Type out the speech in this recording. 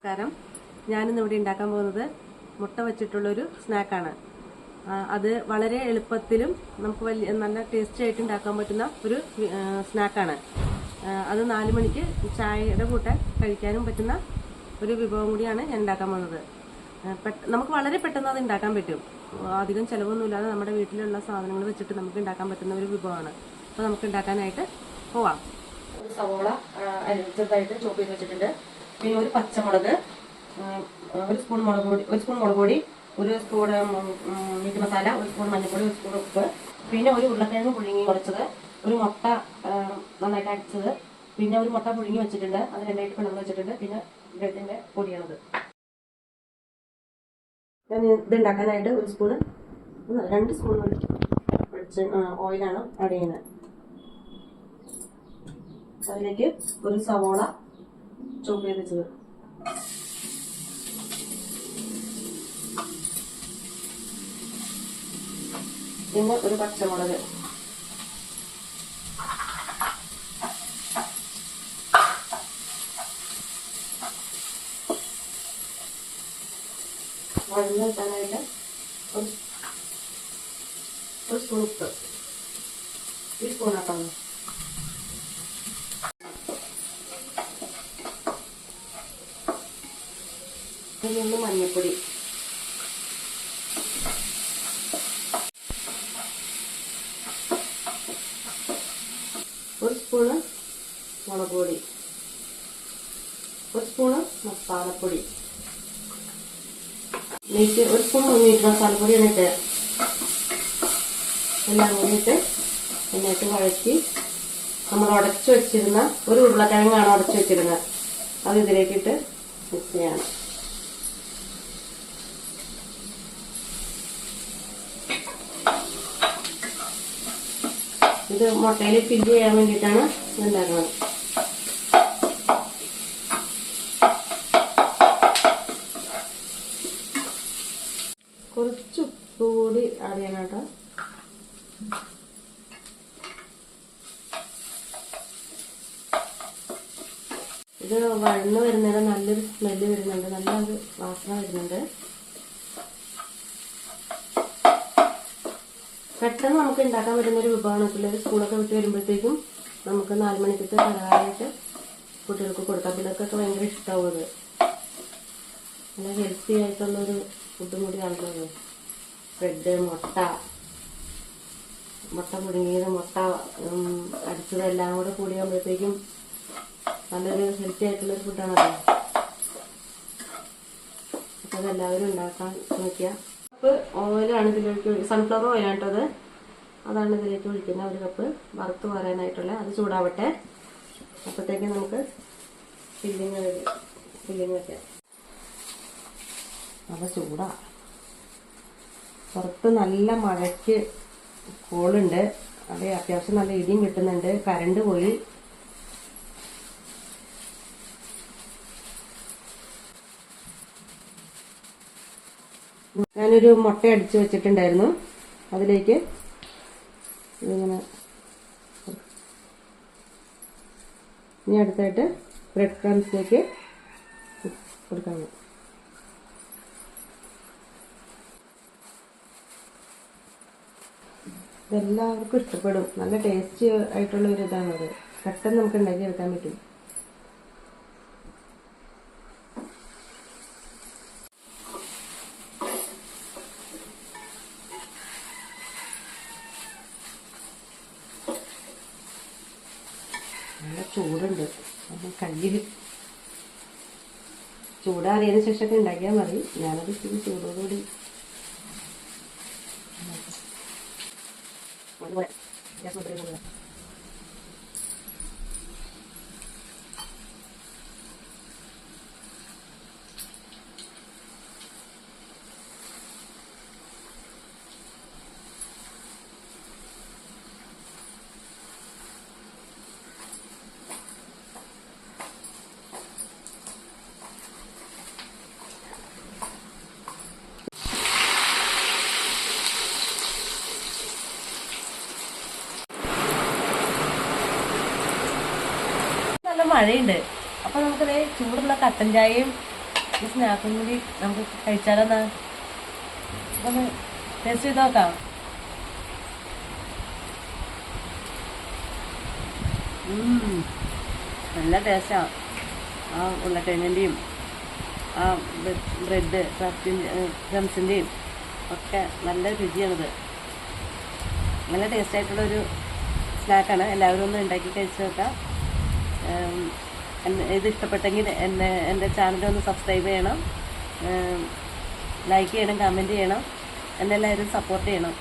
നമസ്കാരം. ഞാനിന്നിവിടെ ഉണ്ടാക്കാൻ പോകുന്നത് മുട്ട വെച്ചിട്ടുള്ളൊരു സ്നാക്കാണ്. അത് വളരെ എളുപ്പത്തിലും നമുക്ക് നല്ല ടേസ്റ്റി ആയിട്ട് ഉണ്ടാക്കാൻ പറ്റുന്ന ഒരു സ്നാക്കാണ്. അത് 4 മണിക്ക് ചായയുടെ കൂടെ കഴിക്കാനും പറ്റുന്ന ഒരു വിഭവം കൂടിയാണ് ഞാൻ ഉണ്ടാക്കാൻ പോകുന്നത്. നമുക്ക് വളരെ പെട്ടെന്ന് അത് ഉണ്ടാക്കാൻ പറ്റും. അധികം ചിലവൊന്നുമില്ലാതെ നമ്മുടെ വീട്ടിലുള്ള സാധനങ്ങൾ വെച്ചിട്ട് നമുക്ക് ഉണ്ടാക്കാൻ പറ്റുന്ന ഒരു വിഭവമാണ്. അപ്പോൾ നമുക്ക് ഉണ്ടാക്കാനായിട്ട് പോവാം. ഒരു സവോള ചെറുതായിട്ട് ചോപ്പ് ചെയ്ത് വെച്ചിട്ടുണ്ട്. പിന്നെ ഒരു പച്ചമുളക്, ഒരു സ്പൂൺ മുളക് പൊടി, ഒരു സ്പൂൺ മീറ്റ് മസാല, ഒരു സ്പൂൺ മഞ്ഞൾപ്പൊടി, ഒരു സ്പൂൺ ഉപ്പ്, പിന്നെ ഒരു ഉരുളക്കിഴങ്ങ് പുഴുങ്ങി കുറച്ചത്, ഒരു മുട്ട നന്നായിട്ട് അടിച്ചത്, പിന്നെ ഒരു മുട്ട പുഴുങ്ങി വെച്ചിട്ടുണ്ട്, അത് 2 പിളർന്ന് വെച്ചിട്ടുണ്ട്, പിന്നെ ബ്രെഡിൻ്റെ പൊടിയാണത്. ഞാൻ ഇത് ഉണ്ടാക്കാനായിട്ട് 2 സ്പൂൺ ഓയിലാണ് ആഡ് ചെയ്യുന്നത്. അതിലേക്ക് ഒരു സവോള ചോപ്പ് ചെയ്ത് വെച്ചത്, പിന്നെ ഒരു പച്ചമുളക്, വഴന്ന് കിട്ടാനായിട്ട് ഒരു സ്പൂൺ ഉപ്പ്, ഈ സ്പൂണാക്കാണ്. പിന്നെ മഞ്ഞൾപ്പൊടി, ഒരു സ്പൂണ് മുളക് പൊടി, ഒരു സ്പൂണ് മസാലപ്പൊടി, ഒരു സ്പൂൺ മീറ്റ് മസാലപ്പൊടിയാണ് ഇട്ട് എല്ലാം കൂടിയിട്ട് എന്നിട്ട് വഴറ്റി നമ്മൾ ഉടച്ചു വെച്ചിരുന്ന ഒരു ഉരുളക്കിഴങ്ങാണ് ഉടച്ചു വെച്ചിരുന്നത്, അത് ഇതിലേക്കിട്ട് മിക്സ് ചെയ്യണം. ഇത് മുട്ടയിൽ ഫില്ല് ചെയ്യാൻ വേണ്ടിയിട്ടാണ് ഉണ്ടാക്കുന്നത്. കുറച്ച് ഉപ്പ് കൂടി ആഡ് ചെയ്യണം കേട്ടോ. ഇത് വഴന്ന് വരുന്നേരം നല്ലൊരു സ്മെല്ല് വരുന്നുണ്ട്, നല്ലൊരു വാസന വരുന്നുണ്ട്. പെട്ടെന്ന് നമുക്ക് ഉണ്ടാക്കാൻ പറ്റുന്ന ഒരു വിഭവമാണ്. പിള്ളേർ സ്കൂളൊക്കെ വിട്ട് വരുമ്പോഴത്തേക്കും നമുക്ക് 4 മണിക്കത്തെ പലഹാരമായിട്ട് കുട്ടികൾക്ക് കൊടുക്കാം. പിള്ളേർക്കൊക്കെ ഭയങ്കര ഇഷ്ടമാവും. അത് നല്ല ഹെൽത്തി ആയിട്ടുള്ളൊരു ഫുഡും കൂടിയാണല്ലോ. ബ്രെഡ്, മുട്ട പുഴുങ്ങിയത്, മുട്ട അടിച്ചതെല്ലാം കൂടെ കൂടിയാകുമ്പോഴത്തേക്കും നല്ലൊരു ഹെൽത്തി ആയിട്ടുള്ളൊരു ഫുഡാണല്ലോ. അപ്പോൾ അതെല്ലാവരും ഉണ്ടാക്കാൻ ശ്രമിക്കുക. കപ്പ് ഓയിലാണ് ഇതിലേക്ക്, സൺഫ്ലവർ ഓയിലായിട്ടത്, അതാണ് ഇതിലേക്ക് ഒഴിക്കുന്നത്. 1 കപ്പ് വറുത്ത് പറയാനായിട്ടുള്ള, അത് ചൂടാവട്ടെ. അപ്പോഴത്തേക്ക് നമുക്ക് ഫില്ലിങ് വയ്ക്കാം. നല്ല ചൂടാ, പുറത്ത് നല്ല മഴയ്ക്ക് കോളുണ്ട്. അത് അത്യാവശ്യം നല്ല ഇടിയും കിട്ടുന്നുണ്ട്. കറണ്ട് പോയി. ഞാനൊരു മുട്ട അടിച്ച് വെച്ചിട്ടുണ്ടായിരുന്നു, അതിലേക്ക് ഇതിങ്ങനെ. ഇനി അടുത്തായിട്ട് ബ്രെഡ് ക്രംസിലേക്ക് കൊടുക്കണം. ഇതെല്ലാവർക്കും ഇഷ്ടപ്പെടും. നല്ല ടേസ്റ്റി ആയിട്ടുള്ള ഒരു ഇതാണത്. പെട്ടെന്ന് നമുക്ക് ഉണ്ടാക്കി എടുക്കാൻ പറ്റും. നല്ല ചൂടുണ്ട്. കയ്യിൽ ചൂടാറിയതിന് ശേഷമൊക്കെ ഉണ്ടാക്കിയാൽ മതി. ഞാനത് ഇച്ചിരി ചൂടോടുകൂടി മഴയുണ്ട്. അപ്പോൾ നമുക്കത് ചൂടുള്ള കട്ടൻ ചായയും ഈ സ്നാക്കും കൂടി നമുക്ക് കഴിച്ചാലെന്നാ? ഒന്ന് ടേസ്റ്റ് ചെയ്ത് നോക്കാം. നല്ല ടേസ്റ്റാണ്. ആ ഉരുളക്കിഴങ്ങിൻ്റെയും ആ ബ്രെഡ് ക്രംസിൻ്റെയും ഒക്കെ നല്ല രുചിയാണിത്. നല്ല ടേസ്റ്റായിട്ടുള്ളൊരു സ്നാക്കാണ്. എല്ലാവരും ഒന്ന് ഉണ്ടാക്കി കഴിച്ച് നോക്കാം. ഇത് ഇഷ്ടപ്പെട്ടെങ്കിൽ എൻ്റെ ചാനലൊന്ന് സബ്സ്ക്രൈബ് ചെയ്യണം, ലൈക്ക് ചെയ്യണം, കമൻറ്റ് ചെയ്യണം, എന്നെല്ലാവരും സപ്പോർട്ട് ചെയ്യണം.